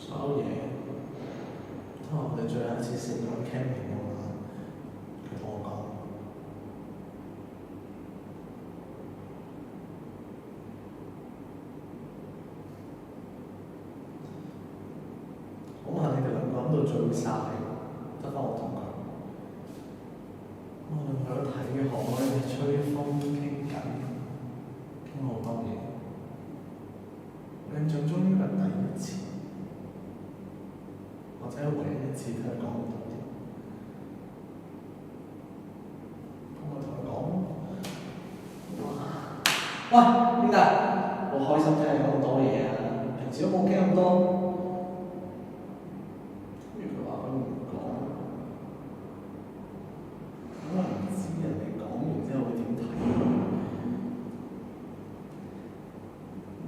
所有嘢，我哋最後一次試過 camping 嗰晚，佢同我講：我問你哋兩個諗到醉晒，得翻我同佢。我哋喺度睇海，吹風傾偈，傾好多嘢。我印象中呢個係第一次，或者係唯一一次聽佢講好多嘢。我同佢講：喂，兄弟，好開心聽你講咁多嘢啊！平時都冇傾咁多。跟住佢話佢唔講，咁我唔知人哋講完之後會點睇。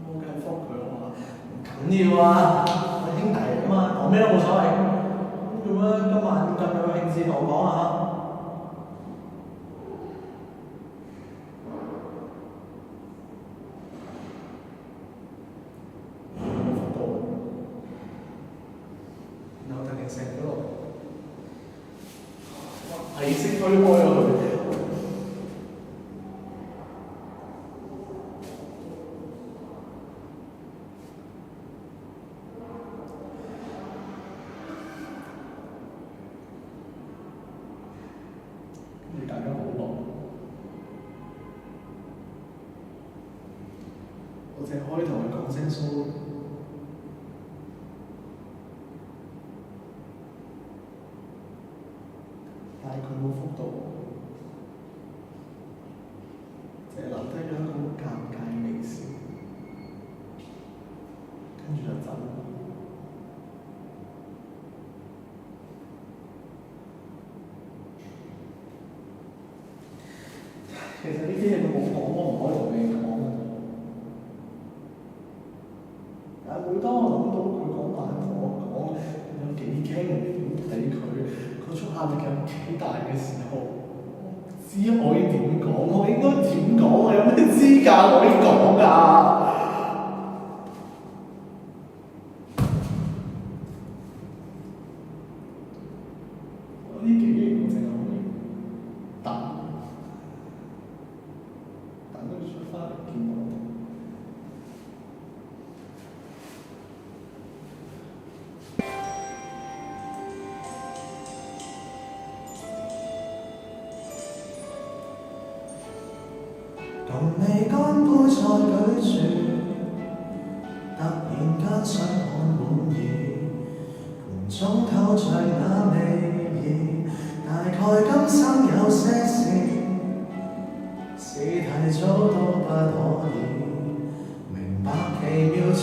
我梗係覆佢話唔緊要啊，我兄弟嚟㗎嘛，講咩都冇所謂。咁做咩今晚咁有興致同我講啊？然後突然醒咗落，係識推開咗佢。跟住大家好耐，我淨係可以同佢講聲 sorry。但係佢冇覆到我，淨係留低咗一個好尷尬嘅微笑，跟住就走。其實呢啲嘢佢冇講，我唔可以同你講。但係每當我諗到佢嗰晚同我講有幾驚點睇佢，嗰種壓力有幾大嘅時候，我唔知可以點講，我應該點講？我有咩資格可以講㗎？我呢幾年我淨係可以等佢出翻嚟見我。共你乾杯再舉住，突然間想看滿意，盤中透着那味兒，大概今生有些事，是提早都不可以明白奇妙處，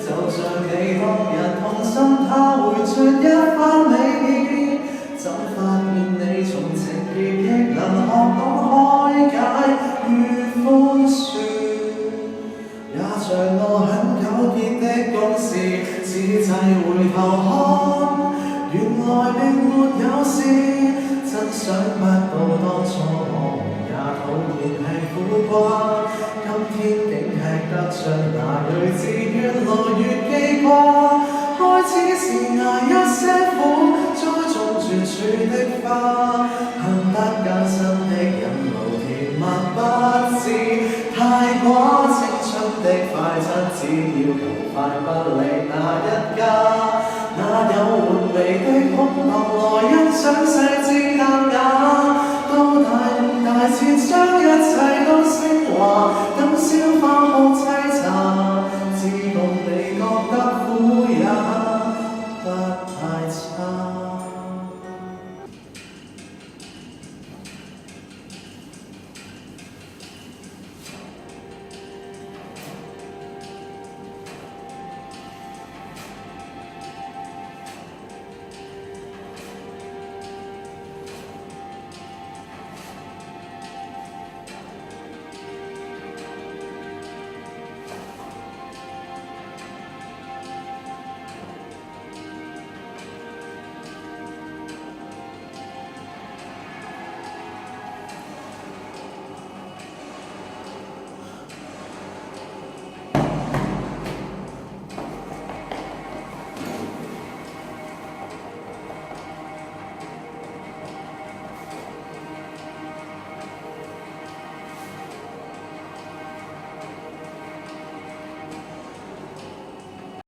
就像你當日痛心，他會盡一番美意，怎發現你從情結亦能學懂開解。寬恕，也像我很糾結的公事，此際回頭看，原來並沒有事。真想不到當初我們也討厭吃苦瓜，今天竟吃得出那睿智，越來越記掛。開始時捱一些苦，栽種絕處的花，幸得艱辛的引路甜蜜不知太寡，青春的快餐只要求快不離那一家，哪有換味的空檔來欣賞細緻淡雅，到大悟大徹將一切都昇華，等消化